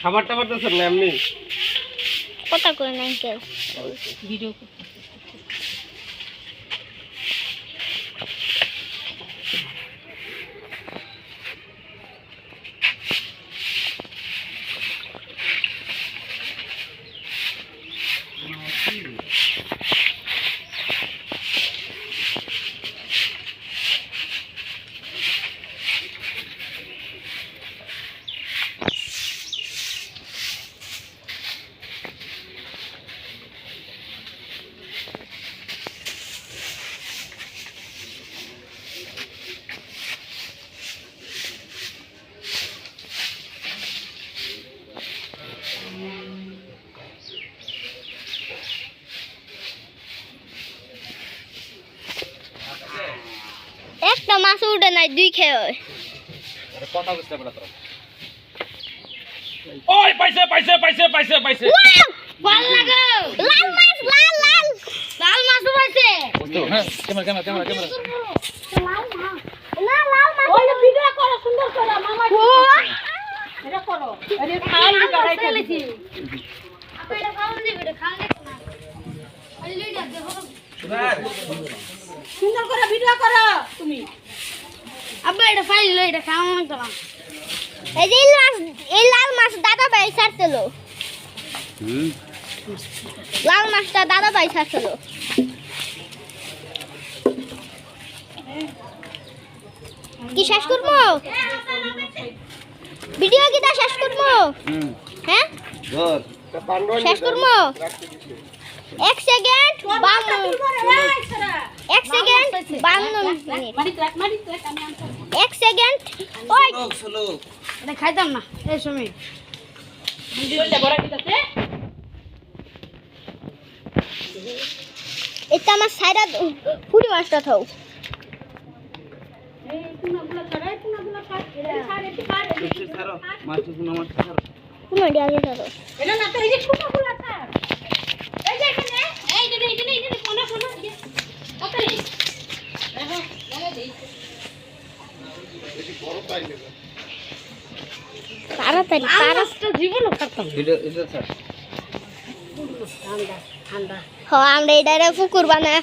খাবার টাবার তো না এমনি কথা কই নাই কেউ ভিডিও একটা মাছ উঠে নাই দুই খেয়ে আরে কথা বুঝতে পারলা তোরা ওই পাইছে পাইছে পাইছে পাইছে পাইছে ভাল লাগো লাল মাছ লাল লাল লাল মাছ পাইছে বুঝছো হ্যাঁ ক্যামেরা লাল মাছ না লাল মাছ ওই ভিডিও করো সুন্দর করে মামা এটা করো আরে খাওয়া করাই ফেলেছি আপনি এটা খাওয়া দিবে এটা খাওয়া দেখো না আরে লইয়া দেখো সুন্দর করে ভিডিও করো তুমি আব্বা এটা ফাইল লই এটা খাওয়া না তোমা এই লাল মাছ দাদা ভাই ছাড়ছিল লাল মাছটা দাদা ভাই ছাড়ছিল কি শেষ করবো ভিডিও কি তা শেষ করবো হ্যাঁ শেষ করবো 1 সেকেন্ড 1 সেকেন্ড 52 মিনিট 1 সেকেন্ড ওই এটা খাইতাম না এই সময় এটা আমার সাইডা পুরি মাছটা থাও তুমি আগে ধরো এটা না তো এই যে ফুটাগুলো আছে এই যে এখানে এই যে কোনা কোনা ওকে দেখো লাগা দেই বেশি বড় পাইলে তাড়াতাড়ি পারাসটা জীবনও খাতাম এটা স্যার ঠান্ডা ঠান্ডা হ্যাঁ আমরা এটারে পুকুর বানায়